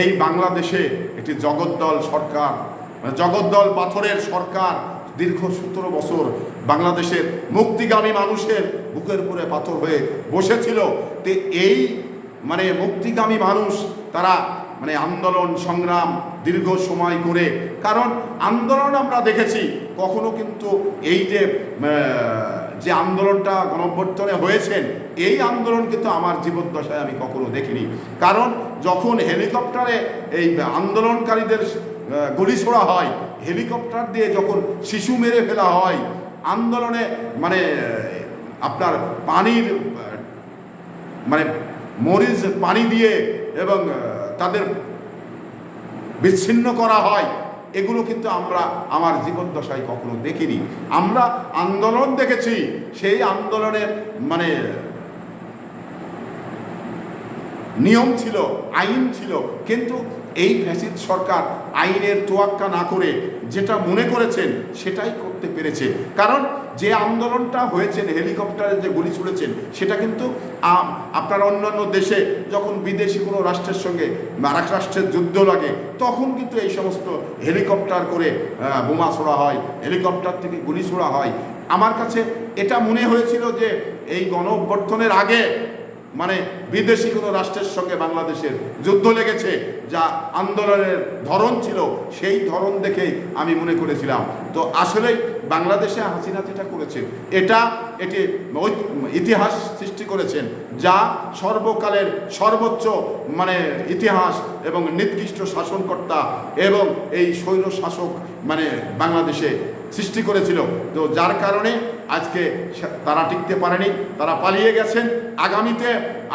এই বাংলাদেশে একটি জগদ্দল সরকার, জগদ্দল পাথরের সরকার দীর্ঘ 17 বছর বাংলাদেশের মুক্তিগামী মানুষের বুকের উপরে পাথর হয়ে বসেছিল। তো এই মুক্তিগামী মানুষ তারা আন্দোলন সংগ্রাম দীর্ঘ সময় করে, কারণ আন্দোলন আমরা দেখেছি কখনো কিন্তু এই যে আন্দোলনটা গণঅভ্যুত্থানে হয়েছেন, এই আন্দোলন কিন্তু আমার জীবদ্দশায় আমি কখনো দেখিনি। কারণ যখন হেলিকপ্টারে এই আন্দোলনকারীদের গুলি ছোড়া হয়, হেলিকপ্টার দিয়ে যখন শিশু মেরে ফেলা হয়, আন্দোলনে আপনার পানির মরিচ পানি দিয়ে এবং তাদের বিচ্ছিন্ন করা হয়, এগুলো কিন্তু আমরা আমার জীবদ্দশায় কখনো দেখিনি। আমরা আন্দোলন দেখেছি, সেই আন্দোলনের নিয়ম ছিল, আইন ছিল, কিন্তু এই ফ্যাসিস্ট সরকার আইনের তোয়াক্কা না করে যেটা মনে করেছেন সেটাই করতে পেরেছে। কারণ যে আন্দোলনটা হয়েছেন, হেলিকপ্টারে যে গুলি ছুড়েছেন, সেটা কিন্তু আপনার অন্যান্য দেশে যখন বিদেশি কোনো রাষ্ট্রের সঙ্গে আরেক রাষ্ট্রের যুদ্ধ লাগে, তখন কিন্তু এই সমস্ত হেলিকপ্টার করে বোমা ছোড়া হয়, হেলিকপ্টার থেকে গুলি ছোড়া হয়। আমার কাছে এটা মনে হয়েছিল যে এই গণঅভ্যুত্থানের আগে বিদেশি কোনো রাষ্ট্রের সঙ্গে বাংলাদেশের যুদ্ধ লেগেছে, যা আন্দোলনের ধরন ছিল সেই ধরন দেখেই আমি মনে করেছিলাম। তো আসলেই বাংলাদেশে হাসিনা যেটা করেছেন, এটি ইতিহাস সৃষ্টি করেছেন, যা সর্বকালের সর্বোচ্চ ইতিহাস এবং নিকৃষ্ট শাসনকর্তা এবং এই স্বৈর শাসক বাংলাদেশে সৃষ্টি করেছিল। তো যার কারণে আজকে তারা টিকতে পারেনি, তারা পালিয়ে গেছেন। আগামীতে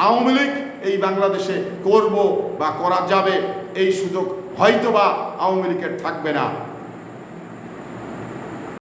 আওয়ামী লীগ এই বাংলাদেশে করব বা করা যাবে, এই সুযোগ হয়তো বা আওয়ামী লীগের থাকবে না।